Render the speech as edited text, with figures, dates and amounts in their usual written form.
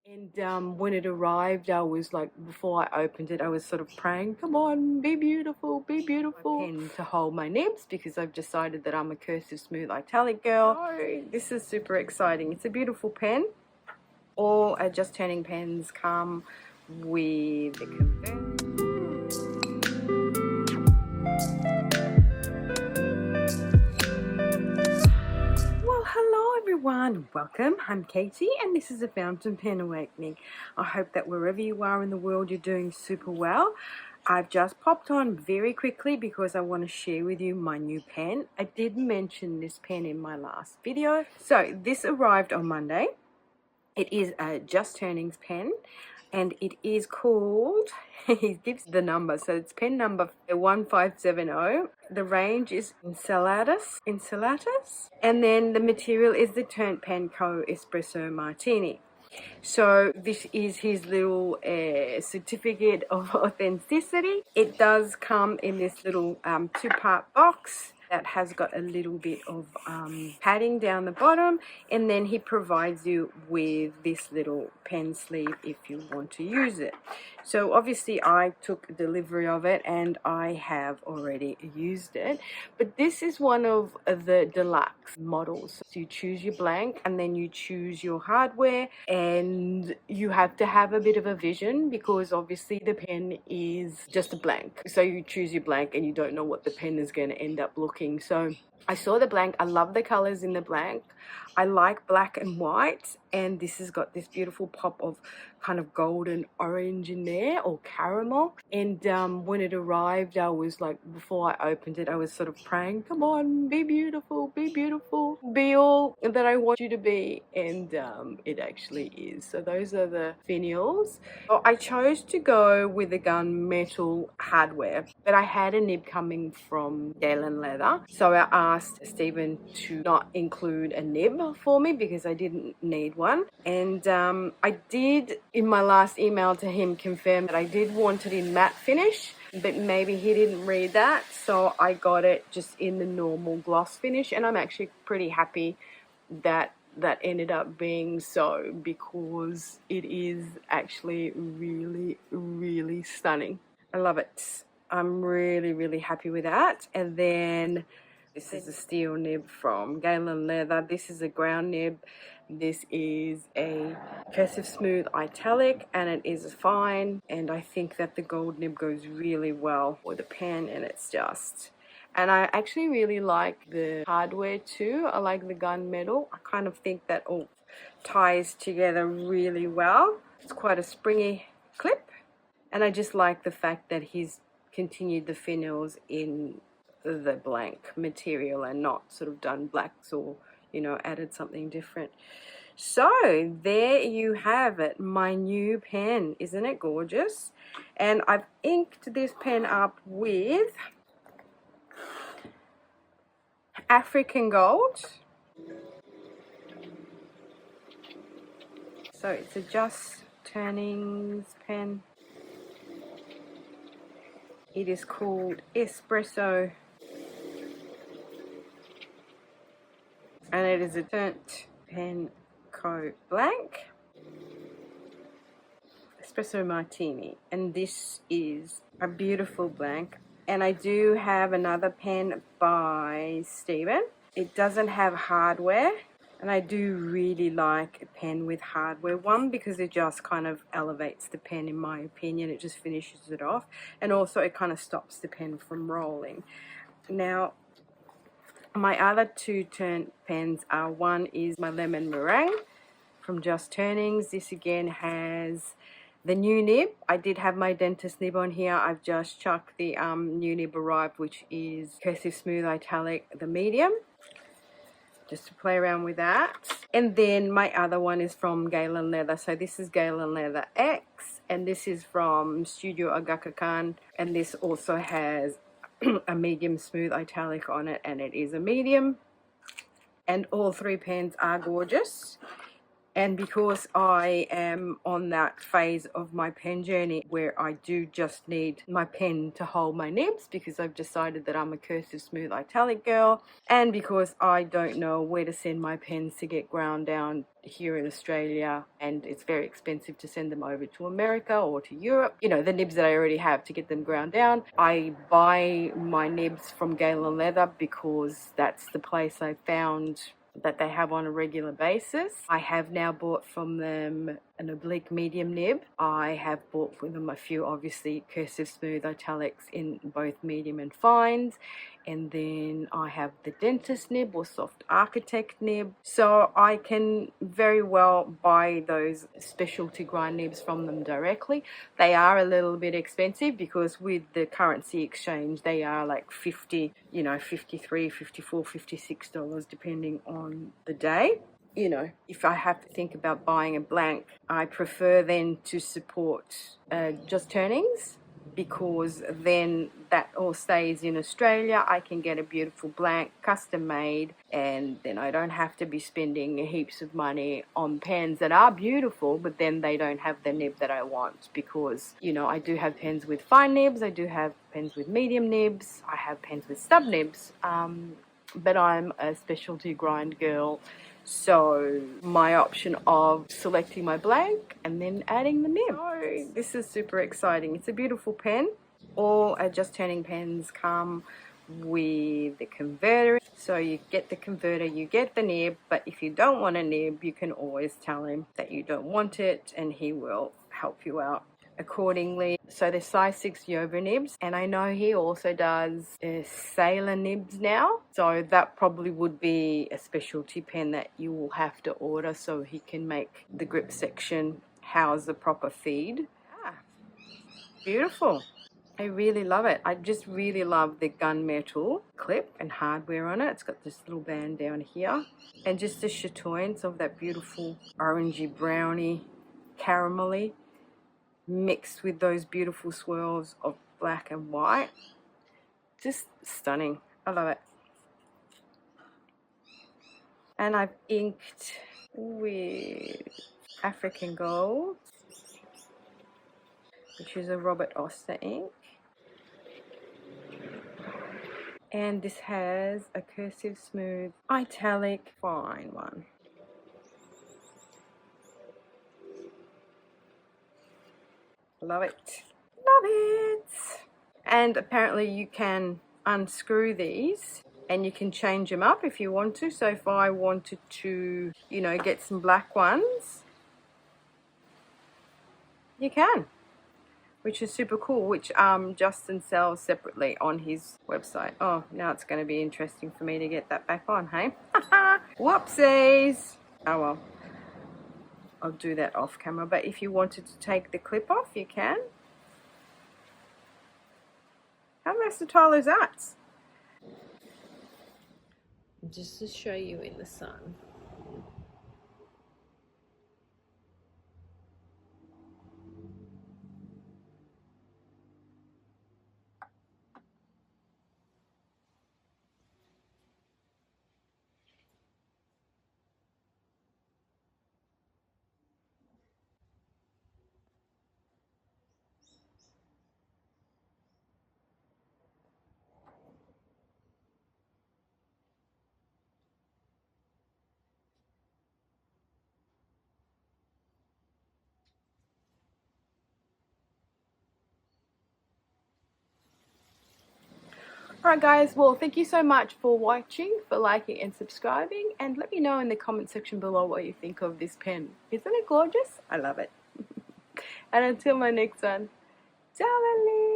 And when it arrived, I was like, before I opened it, I was sort of praying, come on, be beautiful, be beautiful. Pen to hold my nibs because I've decided that I'm a cursive smooth italic girl. So this is super exciting. It's a beautiful pen. All Just Turning pens come with the converter. Hello everyone, welcome. I'm Katie and this is a Fountain Pen Awakening. I hope that wherever you are in the world you're doing super well. I've just popped on very quickly because I want to share with you my new pen. I did mention this pen in my last video. So this arrived on Monday. It is a Just Turnings pen and it is called, he gives the number, so it's pen number 1570. The range is Insulatus, and then the material is the Turnt Pen Co Espresso Martini. So this is his little certificate of authenticity. It does come in this little two-part box that has got a little bit of padding down the bottom, and then he provides you with this little pen sleeve if you want to use it. So obviously I took delivery of it and I have already used it, but this is one of the deluxe models. So you choose your blank and then you choose your hardware, and you have to have a bit of a vision because obviously the pen is just a blank. So you choose your blank and you don't know what the pen is going to end up looking. So I saw the blank. I love the colors in the blank. I like black and white, and this has got this beautiful pop of kind of golden orange in there, or caramel. And when it arrived, I was like, before I opened it, I was sort of praying, come on, be beautiful, be all that I want you to be. And it actually is. So those are the finials. So I chose to go with the gunmetal hardware, but I had a nib coming from Galen Leather, so I asked Stephen to not include a nib for me because I didn't need one. And I did, in my last email to him, confirm that I did want it in matte finish, but maybe he didn't read that, so I got it just in the normal gloss finish, and I'm actually pretty happy that ended up being so, because it is actually really stunning. I love it. I'm really happy with that. And then this is a steel nib from Galen Leather. This is a ground nib. This is a cursive smooth italic, and it is fine, and I think that the gold nib goes really well with the pen, and it's just... And I actually really like the hardware too. I like the gunmetal. I kind of think that all ties together really well. It's quite a springy clip, and I just like the fact that he's continued the finials in the blank material and not sort of done blacks or, you know, added something different. So there you have it, my new pen. Isn't it gorgeous? And I've inked this pen up with African Gold. So it's a Just Turnings pen. It is called Espresso, and it is a Turnt Pen Co blank Espresso Martini, and this is a beautiful blank. And I do have another pen by Stephen. It doesn't have hardware, and I do really like a pen with hardware. One, because it just kind of elevates the pen, in my opinion. It just finishes it off, and also it kind of stops the pen from rolling. Now, my other two Turnt pens are, one is my Lemon Meringue from Just Turnings. This again has the new nib. I did have my dentist nib on here. I've just chucked the new nib arrived, which is cursive smooth italic, the medium, just to play around with that. And then my other one is from Galen Leather. So this is Galen Leather X, and this is from Studio Aga Khan, and this also has a medium smooth italic on it, and it is a medium. And all three pens are gorgeous. And because I am on that phase of my pen journey where I do just need my pen to hold my nibs, because I've decided that I'm a cursive smooth italic girl, and because I don't know where to send my pens to get ground down here in Australia, and it's very expensive to send them over to America or to Europe, you know, the nibs that I already have to get them ground down. I buy my nibs from Gale and Leather because that's the place I found that they have on a regular basis. I have now bought from them an oblique medium nib. I have bought from them a few, obviously, cursive smooth italics in both medium and fines. And then I have the dentist nib or soft architect nib. So I can very well buy those specialty grind nibs from them directly. They are a little bit expensive because with the currency exchange, they are like 50, you know, 53, 54, 56 dollars depending on the day. You know, if I have to think about buying a blank, I prefer then to support just turnings, because then that all stays in Australia. I can get a beautiful blank custom made, and then I don't have to be spending heaps of money on pens that are beautiful but then they don't have the nib that I want, because, you know, I do have pens with fine nibs, I do have pens with medium nibs, I have pens with stub nibs, but I'm a specialty grind girl. So my option of selecting my blank and then adding the nib. So this is super exciting. It's a beautiful pen. All Just Turning pens come with the converter. So you get the converter, you get the nib, but if you don't want a nib, you can always tell him that you don't want it and he will help you out accordingly. So there's size 6 Yoba nibs, and I know he also does sailor nibs now, so that probably would be a specialty pen that you will have to order so he can make the grip section house the proper feed. Beautiful. I really love it. I just really love the gunmetal clip and hardware on it. It's got this little band down here, and just the chatoyance of that beautiful orangey browny caramelly mixed with those beautiful swirls of black and white. Just stunning. I love it. And I've inked with African Gold, which is a Robert Oster ink. And this has a cursive smooth italic fine one. Love it. Love it. And apparently you can unscrew these and you can change them up if you want to. So if I wanted to, you know, get some black ones, you can, which is super cool, which Justin sells separately on his website. Oh, now it's going to be interesting for me to get that back on, hey? Whoopsies. Oh well, I'll do that off camera, but if you wanted to take the clip off, you can. How versatile is that? Just to show you in the sun. Alright guys, well thank you so much for watching, for liking and subscribing, and let me know in the comment section below what you think of this pen. Isn't it gorgeous? I love it. And until my next one, ciao.